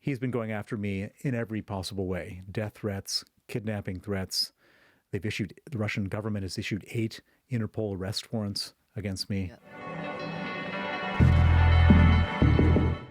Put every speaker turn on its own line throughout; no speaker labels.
he's been going after me in every possible way. Death threats, kidnapping threats. The Russian government has issued 8 Interpol arrest warrants against me.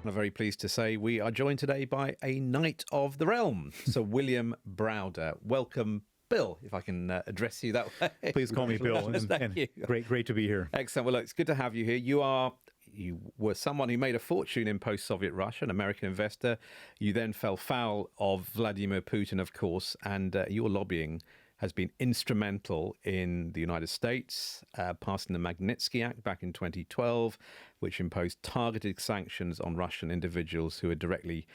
I'm very pleased to say we are joined today by a Knight of the Realm, Sir William Browder. Welcome, Bill, if I can address you that way.
Please call me Bill.
Thank you.
Great to be here.
Excellent. Well, look, it's good to have you here. You were someone who made a fortune in post-Soviet Russia, an American investor. You then fell foul of Vladimir Putin, of course, and your lobbying has been instrumental in the United States, passing the Magnitsky Act back in 2012, which imposed targeted sanctions on Russian individuals who are directly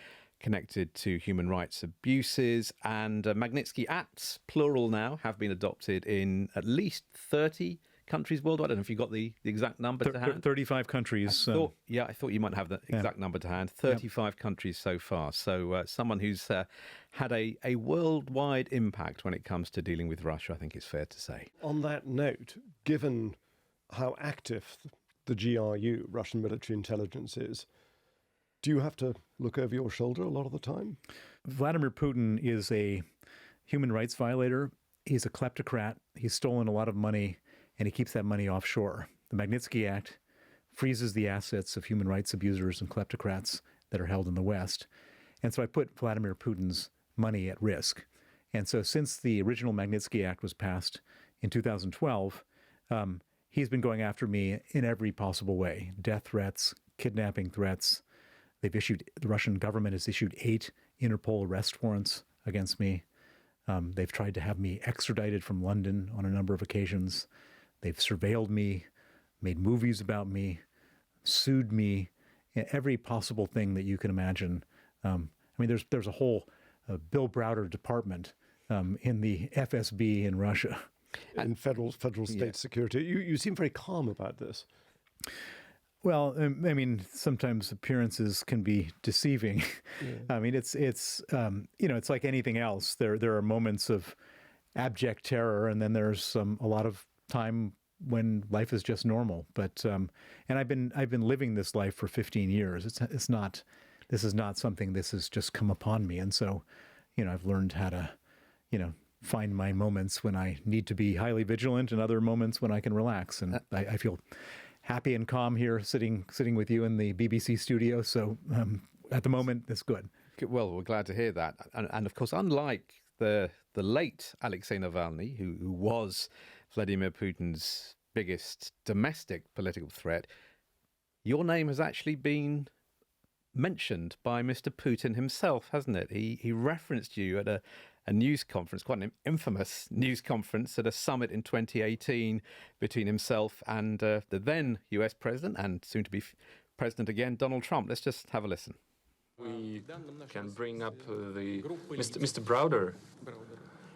connected to human rights abuses. And Magnitsky Acts, plural now, have been adopted in at least 30 countries worldwide. I don't know if you got the exact number to hand.
35 countries.
I thought you might have the exact number to hand. 35 countries so far. So someone who's had a worldwide impact when it comes to dealing with Russia, I think it's fair to say.
On that note, given how active the GRU, Russian military intelligence, is, do you have to look over your shoulder a lot of the time?
Vladimir Putin is a human rights violator. He's a kleptocrat. He's stolen a lot of money, and he keeps that money offshore. The Magnitsky Act freezes the assets of human rights abusers and kleptocrats that are held in the West. And so I put Vladimir Putin's money at risk. And so since the original Magnitsky Act was passed in 2012, he's been going after me in every possible way. Death threats, kidnapping threats. The Russian government has issued 8 Interpol arrest warrants against me. They've tried to have me extradited from London on a number of occasions. They've surveilled me, made movies about me, sued me, every possible thing that you can imagine. There's a whole Bill Browder department in the FSB in Russia.
In federal state security. You seem very calm about this.
Well, sometimes appearances can be deceiving. Yeah. It's like anything else. There are moments of abject terror, and then there's a lot of time when life is just normal. But and I've been living this life for 15 years. This is not something this has just come upon me. And so, I've learned how to, find my moments when I need to be highly vigilant, and other moments when I can relax. And I feel happy and calm here, sitting with you in the BBC studio. So at the moment, it's good.
Well, we're glad to hear that. And of course, unlike the late Alexei Navalny, who was Vladimir Putin's biggest domestic political threat, your name has actually been mentioned by Mr. Putin himself, hasn't it? He referenced you at a news conference, quite an infamous news conference at a summit in 2018 between himself and the then US president and soon to be president again, Donald Trump. Let's just have a listen.
We can bring up Mr. Browder.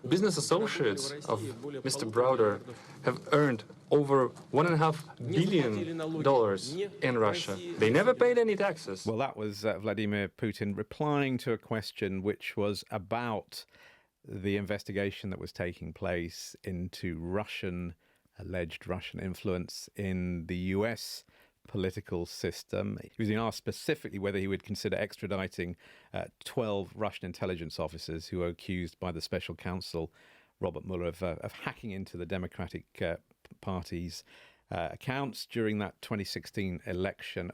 Business associates of Mr. Browder have earned over $1.5 billion in Russia. They never paid any taxes.
Well, that was Vladimir Putin replying to a question which was about the investigation that was taking place into alleged Russian influence in the US political system. He was being asked specifically whether he would consider extraditing 12 Russian intelligence officers who are accused by the special counsel, Robert Mueller, of hacking into the Democratic Party's accounts during that 2016 election.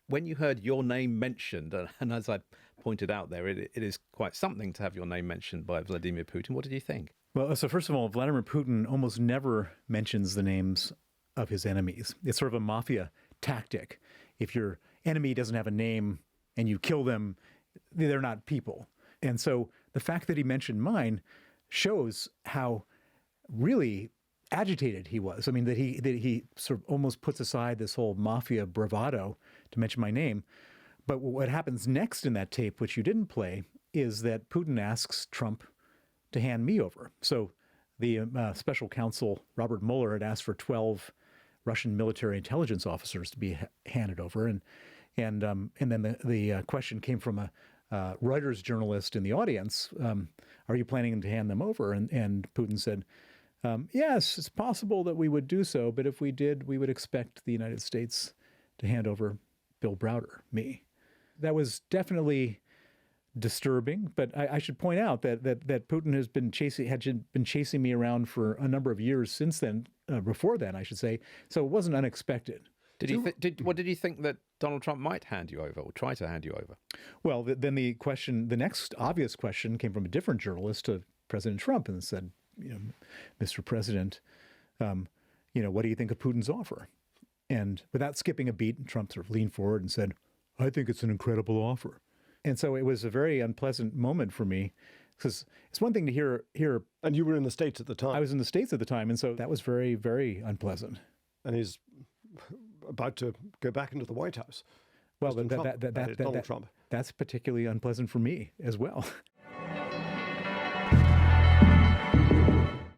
When you heard your name mentioned, and as I pointed out there, it is quite something to have your name mentioned by Vladimir Putin. What did you think?
Well, so first of all, Vladimir Putin almost never mentions the names of his enemies. It's sort of a mafia tactic. If your enemy doesn't have a name and you kill them, they're not people. And so the fact that he mentioned mine shows how really agitated he was. That he sort of almost puts aside this whole mafia bravado to mention my name. But what happens next in that tape, which you didn't play, is that Putin asks Trump to hand me over. So the special counsel, Robert Mueller, had asked for 12 Russian military intelligence officers to be handed over. And then the question came from a Reuters journalist in the audience, are you planning to hand them over? And Putin said, yes, it's possible that we would do so, but if we did, we would expect the United States to hand over Bill Browder, me. That was definitely disturbing. But I should point out that Putin had been chasing me around for a number of years since then, before then, I should say. So it wasn't unexpected.
What did you think that Donald Trump might hand you over or try to hand you over?
Well, then the next obvious question came from a different journalist to President Trump and said, Mr. President, what do you think of Putin's offer? And without skipping a beat, Trump sort of leaned forward and said, I think it's an incredible offer. And so it was a very unpleasant moment for me, because it's one thing to hear.
And you were in the States at the time.
I was in the States at the time, and so that was very, very unpleasant.
And he's about to go back into the White House.
Well,
Donald Trump.
that's particularly unpleasant for me as well.